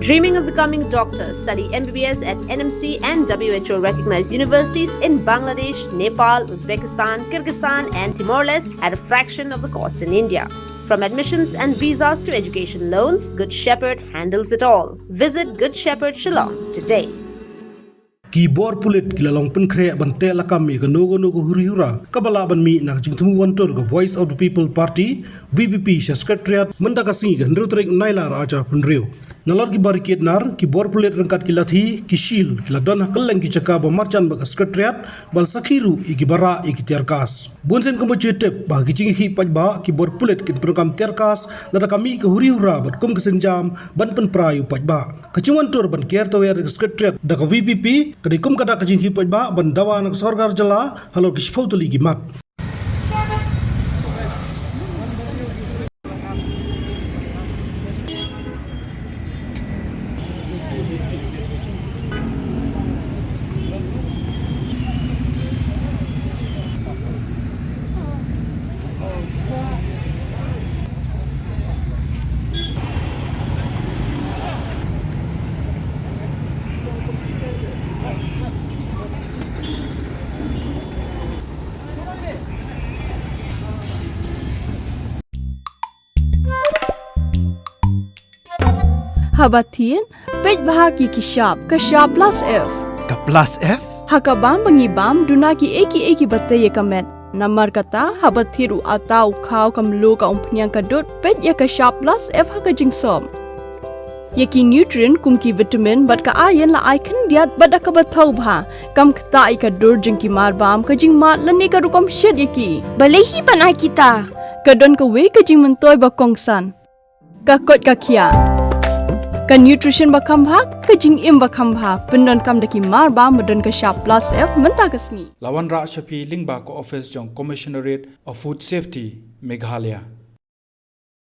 Dreaming of becoming doctors, study MBBS at NMC and WHO recognized universities in Bangladesh, Nepal, Uzbekistan, Kyrgyzstan and Timor-Leste at a fraction of the cost in India. From admissions and visas to education loans, Good Shepherd handles it all. Visit Good Shepherd Shillong today. Keyboard Pulit kilalong Pynkhreh bante lakami ka nogo huri-hura kabala ban mi nak jingtemu wantor ka Voice of the People Party VPP sa Secretariat mendakasi ka nrutrik nailar acara penriu nalor ki barikit nar Keyboard Pulit rengkat kilathi kishil kiladon hakeleng ki caka bamarcan ba Secretariat bal sakhiru iki bara iki tiarkas bunsen ko mochitep ba ki jingi pajba Keyboard Pulit kin program tiarkas lada kami ka huri-hura bat kum kesenjam ban pen prayu pajba kacuan tur ban kertower Secretariat da ka VPP kadikum kada kajing hipaj ba bandawa nak sorgar jala halo kishpautuli gimat Habatin, pej bahaki kishap, kashap plus F. Ka plus F? Hakabam bangibam dunaki eki Bthei kamet. Namar kata habathiru atau khau kamlu ka umpnyang kadut pej ya kashap plus F haka jingsom. Yaki nutrient kumki vitamin bat ka ayan la icon diat bat ka bathau bha kam khta ai ka dur jingki mar bam ka jing mat lani ka rukom shed yaki. Balehi panai kita. Kadon ka we ka jing mentoy ba kongsan. Ka kot ka kia. Ka nutrition bakam bha ka jing im bakam bha pendon kam daki mar ba medon ka sharp plus F menta kasni Lawan Ra Shafi Lingba ko office jong Commissionerate of Food Safety Meghalaya